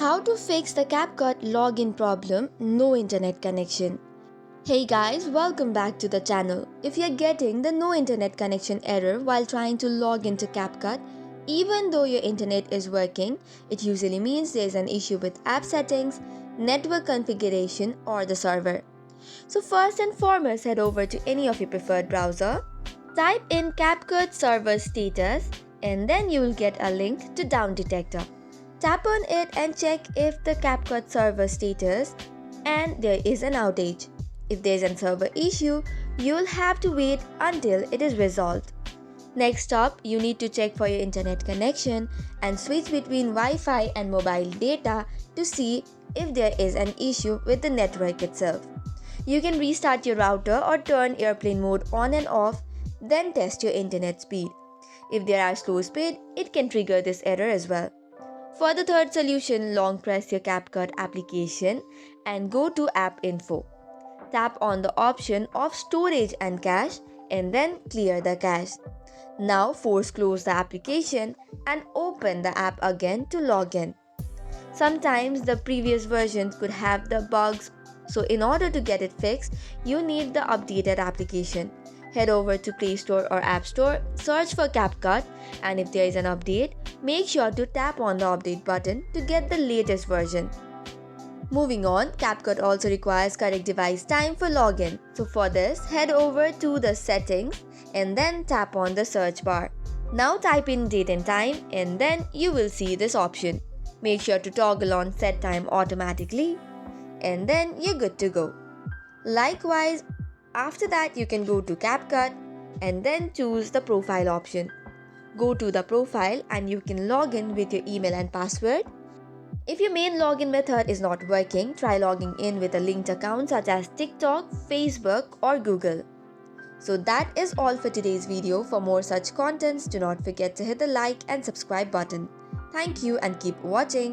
How to fix the Capcut login problem, no internet connection. Hey guys, welcome back to the channel. If you're getting the no internet connection error while trying to log into Capcut, even though your internet is working, it usually means there's an issue with app settings, network configuration, or the server. So first and foremost, head over to any of your preferred browser, type in Capcut server status, and then you will get a link to Down Detector. Tap on it and check if the Capcut server status and there is an outage. If there is a server issue, you will have to wait until it is resolved. Next up, you need to check for your internet connection and switch between Wi-Fi and mobile data to see if there is an issue with the network itself. You can restart your router or turn airplane mode on and off, then test your internet speed. If there are slow speed, it can trigger this error as well. For the third solution, long press your Capcut application and go to App Info. Tap on the option of Storage and Cache and then clear the cache. Now force close the application and open the app again to log in. Sometimes the previous versions could have the bugs, so in order to get it fixed, you need the updated application. Head over to Play Store or App Store, search for Capcut, and if there is an update, make sure to tap on the update button to get the latest version. Moving on, Capcut also requires correct device time for login. So for this, head over to the settings and then tap on the search bar. Now type in date and time and then you will see this option. Make sure to toggle on set time automatically and then you're good to go. Likewise, after that you can go to Capcut and then choose the profile option. Go to the profile and you can log in with your email and password. If your main login method is not working, try logging in with a linked account such as TikTok, Facebook or Google. So that is all for today's video. For more such contents, do not forget to hit the like and subscribe button. Thank you and keep watching.